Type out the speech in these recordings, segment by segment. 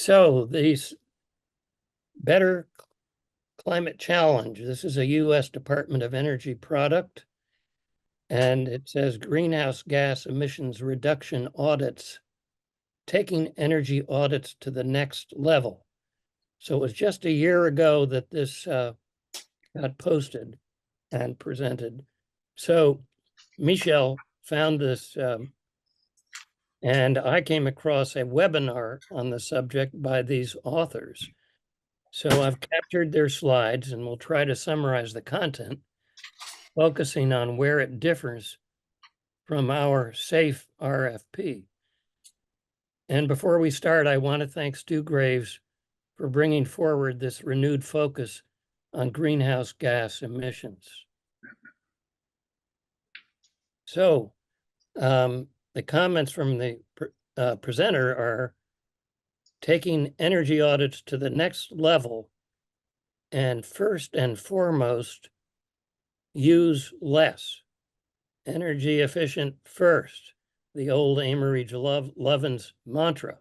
So these Better Climate Challenge, this is a U.S. Department of Energy product, and it says greenhouse gas emissions reduction audits, taking energy audits to the next level. So it was just a year ago that this got posted and presented. So Michelle found this, and I came across a webinar on the subject by these authors. So I've captured their slides and we'll try to summarize the content, focusing on where it differs from our SAFE RFP. And before we start, I want to thank Stu Graves for bringing forward this renewed focus on greenhouse gas emissions. So the comments from the presenter are taking energy audits to the next level, and first and foremost, use less. Energy efficient first, the old Amory Lovins mantra.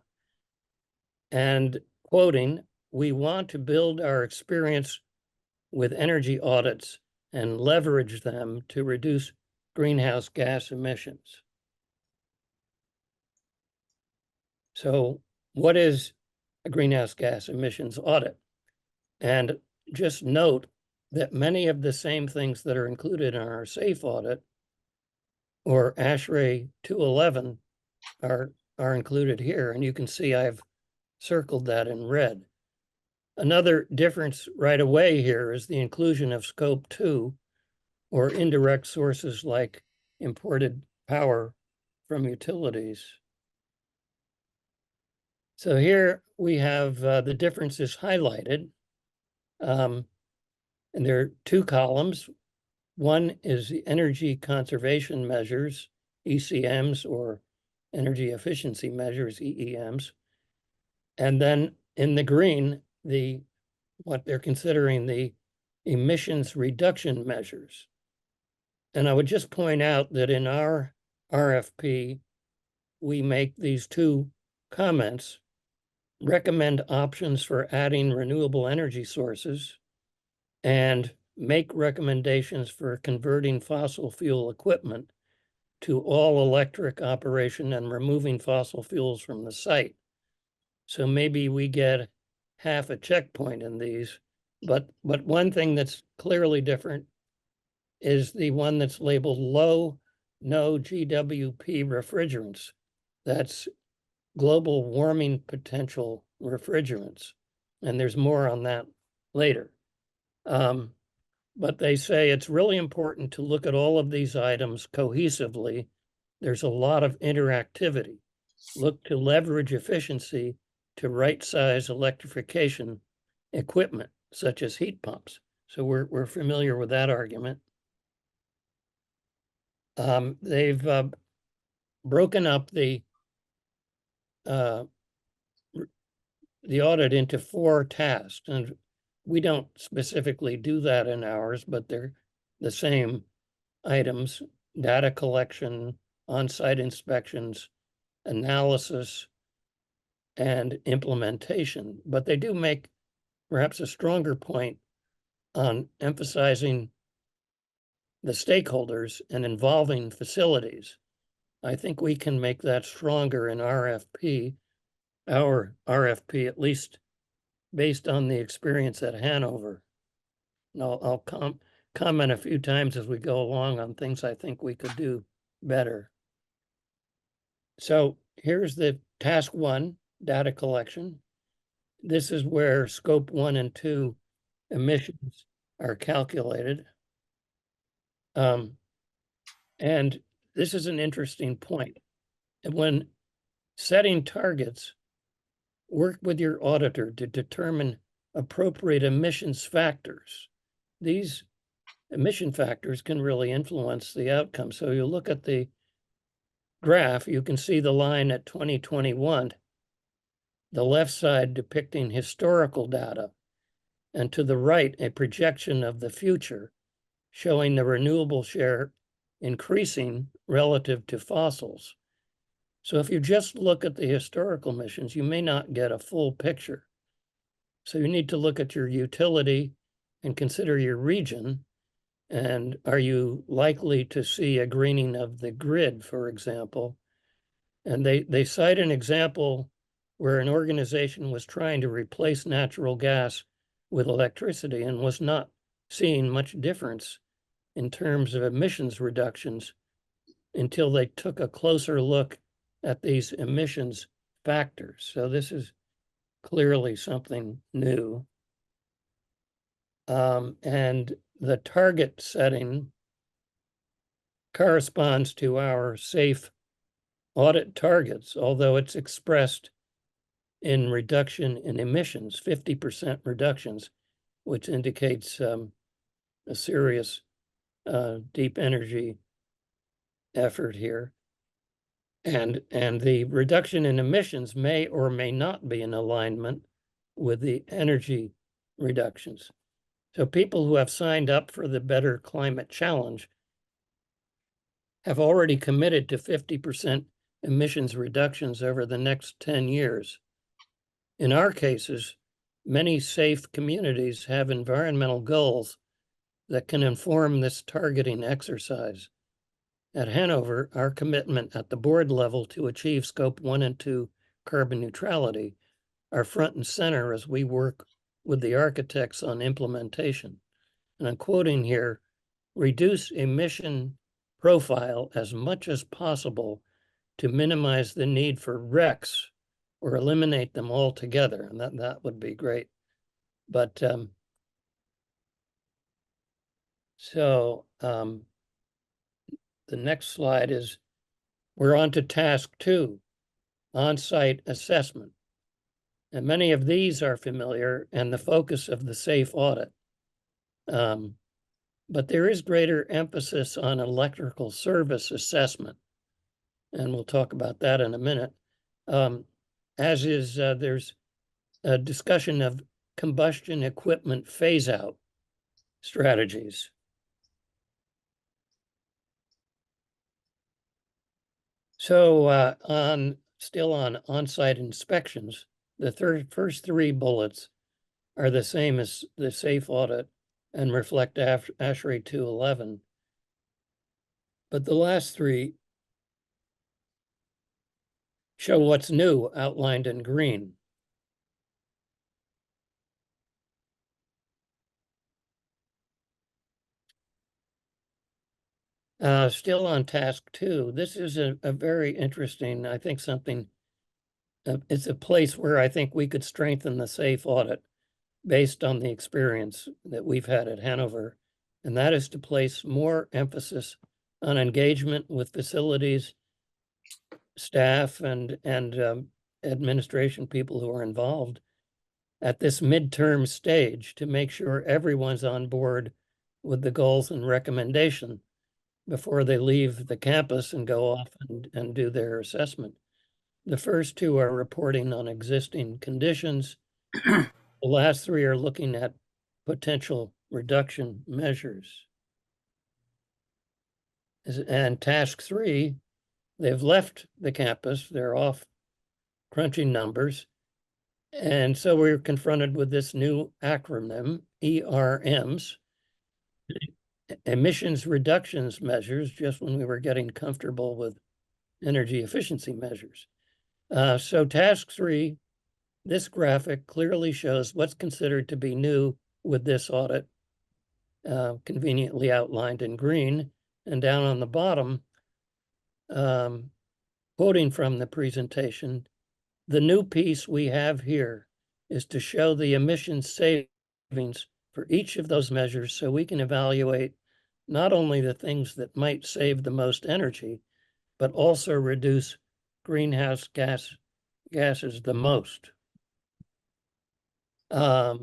And quoting, we want to build our experience with energy audits and leverage them to reduce greenhouse gas emissions. So what is a greenhouse gas emissions audit? And just note that many of the same things that are included in our SAFE audit or ASHRAE 211 are included here. And you can see I've circled that in red. Another difference right away here is the inclusion of scope 2 or indirect sources like imported power from utilities. So here we have the differences highlighted. And there are two columns. One is the energy conservation measures, ECMs, or energy efficiency measures, EEMs. And then in the green, what they're considering the emissions reduction measures. And I would just point out that in our RFP, we make these two comments: recommend options for adding renewable energy sources, and make recommendations for converting fossil fuel equipment to all electric operation and removing fossil fuels from the site. So maybe we get half a checkpoint in these, but one thing that's clearly different is the one that's labeled low, no GWP refrigerants. That's global warming potential refrigerants. And there's more on that later. But they say it's really important to look at all of these items cohesively. There's a lot of interactivity. Look to leverage efficiency to right-size electrification equipment, such as heat pumps. So we're familiar with that argument. They've broken up the audit into 4 tasks, and we don't specifically do that in ours, but they're the same items: data collection, on-site inspections, analysis, and implementation. But they do make perhaps a stronger point on emphasizing the stakeholders and involving facilities. I think we can make that stronger in our RFP, at least based on the experience at Hanover. And I'll comment a few times as we go along on things I think we could do better. So here's the task 1, data collection. This is where scope 1 and 2 emissions are calculated. And this is an interesting point. And when setting targets, work with your auditor to determine appropriate emissions factors. These emission factors can really influence the outcome. So you look at the graph, you can see the line at 2021, the left side depicting historical data, and to the right, a projection of the future showing the renewable share increasing relative to fossils. So if you just look at the historical emissions, you may not get a full picture. So you need to look at your utility and consider your region. And are you likely to see a greening of the grid, for example? And they cite an example where an organization was trying to replace natural gas with electricity and was not seeing much difference in terms of emissions reductions until they took a closer look at these emissions factors. So this is clearly something new. And the target setting corresponds to our SAFE audit targets, although it's expressed in reduction in emissions, 50% reductions, which indicates a serious deep energy effort here. And the reduction in emissions may or may not be in alignment with the energy reductions. So people who have signed up for the Better Climate Challenge have already committed to 50% emissions reductions over the next 10 years. In our cases, many SAFE communities have environmental goals that can inform this targeting exercise. At Hanover, our commitment at the board level to achieve Scope 1 and 2 carbon neutrality are front and center as we work with the architects on implementation. And I'm quoting here, reduce emission profile as much as possible to minimize the need for RECs or eliminate them altogether. And that would be great. But the next slide is, we're on to task 2, on-site assessment. And many of these are familiar and the focus of the SAFE audit. But there is greater emphasis on electrical service assessment. And we'll talk about that in a minute. As is, there's a discussion of combustion equipment phase-out strategies. So still on on-site inspections, the first 3 bullets are the same as the SAFE audit and reflect ASHRAE 211. But the last 3 show what's new, outlined in green. Still on task 2, this is a very interesting, I think something, it's a place where I think we could strengthen the SAFE audit based on the experience that we've had at Hanover. And that is to place more emphasis on engagement with facilities, staff, and administration people who are involved at this midterm stage to make sure everyone's on board with the goals and recommendation before they leave the campus and go off and do their assessment. The first 2 are reporting on existing conditions. The last 3 are looking at potential reduction measures. And task 3, they've left the campus, they're off crunching numbers. And so we're confronted with this new acronym, ERMs, emissions reductions measures, just when we were getting comfortable with energy efficiency measures. So task 3, this graphic clearly shows what's considered to be new with this audit, conveniently outlined in green. And down on the bottom, quoting from the presentation, the new piece we have here is to show the emission savings for each of those measures so we can evaluate not only the things that might save the most energy, but also reduce greenhouse gases the most. A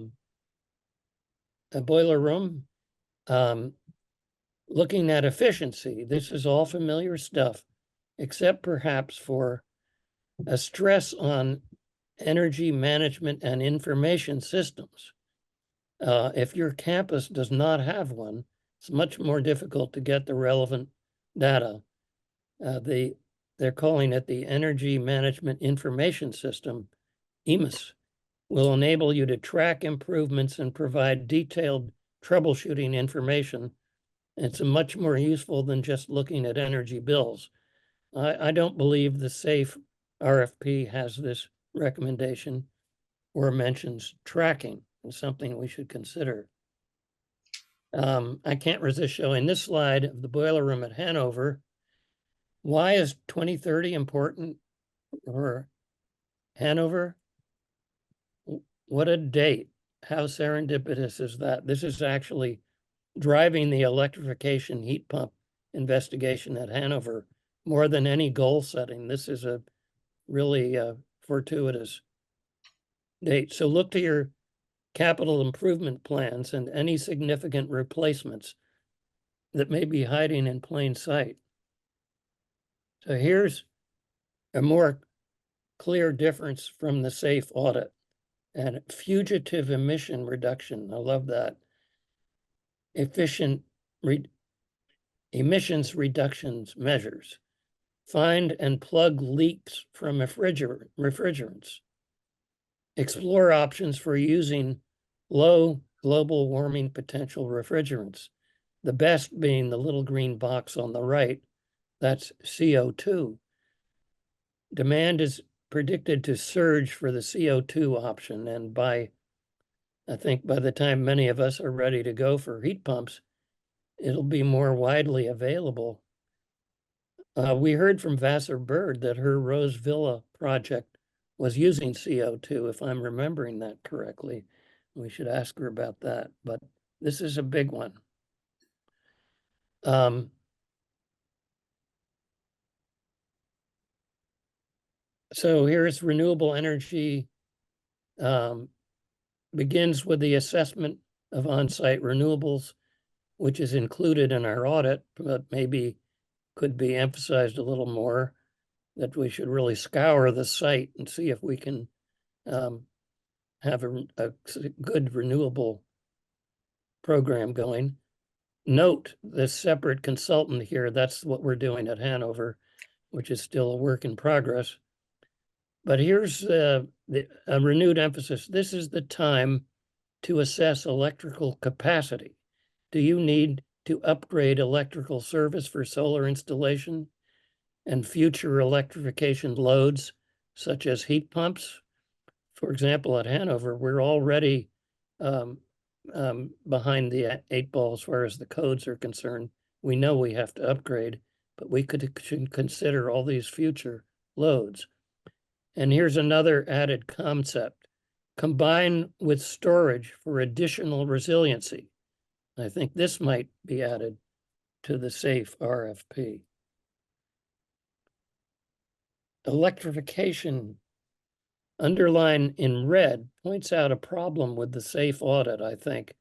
boiler room, looking at efficiency. This is all familiar stuff, except perhaps for a stress on energy management and information systems. If your campus does not have one, it's much more difficult to get the relevant data. The they're calling it the Energy Management Information System, EMIS, will enable you to track improvements and provide detailed troubleshooting information. It's much more useful than just looking at energy bills. I don't believe the SAFE RFP has this recommendation or mentions tracking. It's something we should consider. I can't resist showing this slide of the boiler room at Hanover. Why is 2030 important for Hanover? What a date. How serendipitous is that? This is actually driving the electrification heat pump investigation at Hanover more than any goal setting. This is a really fortuitous date. So look to your capital improvement plans and any significant replacements that may be hiding in plain sight. So here's a more clear difference from the SAFE audit and fugitive emission reduction. I love that. Emissions reductions measures. Find and plug leaks from refrigerants. Explore options for using low global warming potential refrigerants. The best being the little green box on the right, that's CO2. Demand is predicted to surge for the CO2 option, and I think by the time many of us are ready to go for heat pumps, it'll be more widely available. We heard from Vassar Bird that her Rose Villa project was using CO2, if I'm remembering that correctly. We should ask her about that, but this is a big one. So here's renewable energy. Begins with the assessment of on-site renewables, which is included in our audit, but maybe could be emphasized a little more, that we should really scour the site and see if we can have a good renewable program going. Note this separate consultant here, that's what we're doing at Hanover, which is still a work in progress. But here's a renewed emphasis. This is the time to assess electrical capacity. Do you need to upgrade electrical service for solar installation and future electrification loads, such as heat pumps? For example, at Hanover, we're already behind the 8 ball as far as the codes are concerned. We know we have to upgrade, but we should consider all these future loads. And here's another added concept. Combine with storage for additional resiliency. I think this might be added to the SAFE RFP. Electrification, underlined in red, points out a problem with the SAFE audit, I think.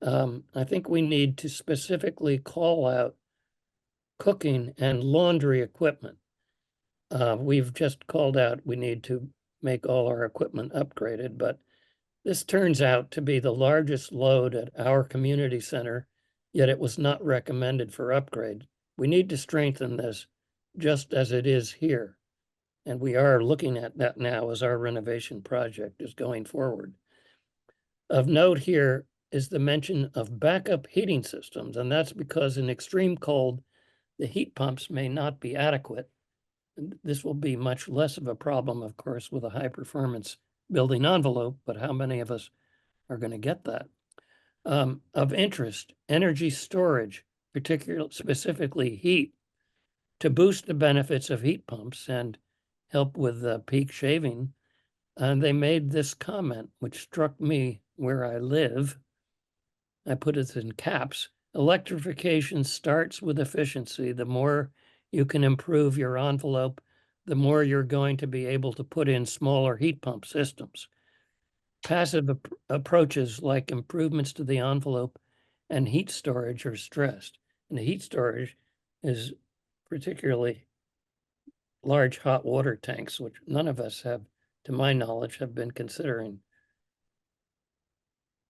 I think we need to specifically call out cooking and laundry equipment. We've just called out we need to make all our equipment upgraded, but this turns out to be the largest load at our community center, yet it was not recommended for upgrade. We need to strengthen this just as it is here. And we are looking at that now as our renovation project is going forward. Of note here is the mention of backup heating systems, and that's because in extreme cold, the heat pumps may not be adequate. This will be much less of a problem, of course, with a high performance building envelope, but how many of us are going to get that? Of interest, energy storage, particularly specifically heat, to boost the benefits of heat pumps and help with peak shaving. And they made this comment, which struck me where I live. I put it in caps. Electrification starts with efficiency. The more you can improve your envelope, the more you're going to be able to put in smaller heat pump systems. Passive approaches like improvements to the envelope and heat storage are stressed. And the heat storage is particularly large hot water tanks, which none of us have, to my knowledge, have been considering.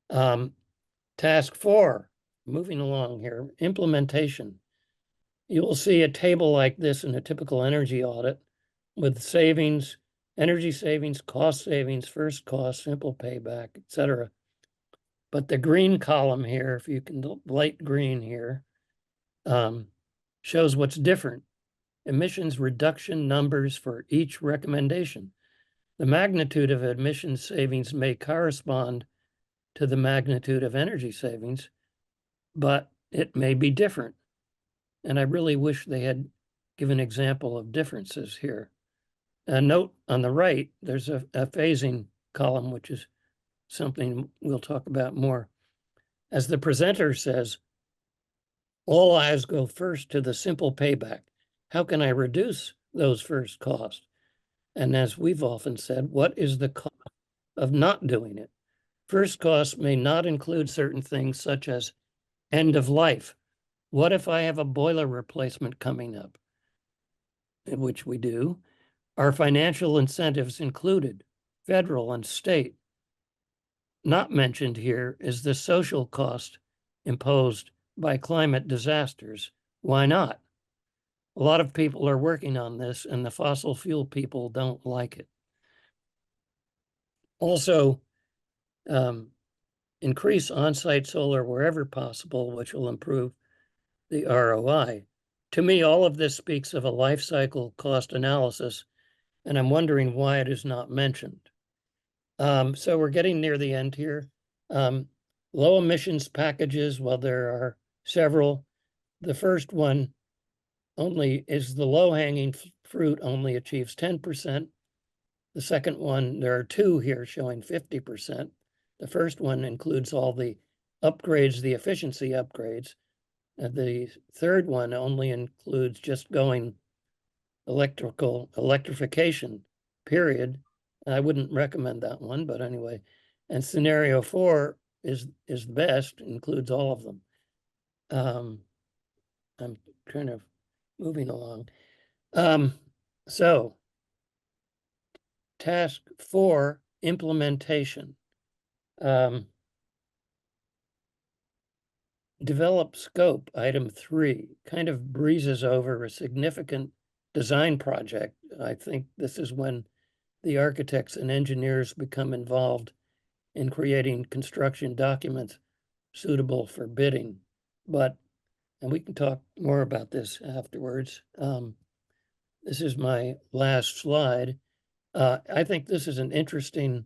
Task 4, moving along here, implementation. You will see a table like this in a typical energy audit with savings, energy savings, cost savings, first cost, simple payback, etc. But the green column here, if you can, light green here, shows what's different. Emissions reduction numbers for each recommendation. The magnitude of emissions savings may correspond to the magnitude of energy savings, but it may be different. And I really wish they had given an example of differences here. A note on the right, there's a phasing column, which is something we'll talk about more. As the presenter says, all eyes go first to the simple payback. How can I reduce those first costs? And as we've often said, what is the cost of not doing it? First costs may not include certain things such as end of life. What if I have a boiler replacement coming up? Which we do. Are financial incentives included, federal and state? Not mentioned here is the social cost imposed by climate disasters. Why not? A lot of people are working on this, and the fossil fuel people don't like it. Also, increase on-site solar wherever possible, which will improve the ROI. To me, all of this speaks of a life cycle cost analysis, and I'm wondering why it is not mentioned. So we're getting near the end here. Low emissions packages, well, there are several. The first one only is the low-hanging fruit, only achieves 10%. The second one, there are two here showing 50%. The first one includes all the upgrades, the efficiency upgrades. The third one only includes just going electrification, period. I wouldn't recommend that one, but anyway. And scenario 4 is the best, includes all of them. I'm kind of moving along. So task 4, implementation. Develop scope, item 3, kind of breezes over a significant design project. I think this is when the architects and engineers become involved in creating construction documents suitable for bidding. And we can talk more about this afterwards. This is my last slide. I think this is an interesting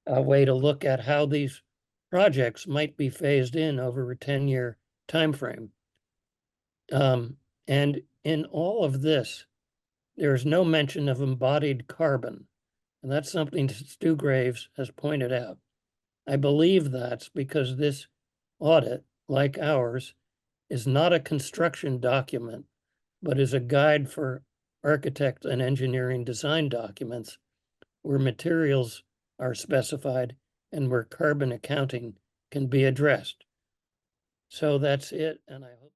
way to look at how these projects might be phased in over a 10-year timeframe. And in all of this, there is no mention of embodied carbon. And that's something Stu Graves has pointed out. I believe that's because this audit, like ours, is not a construction document, but is a guide for architect and engineering design documents where materials are specified and where carbon accounting can be addressed. So that's it, and I hope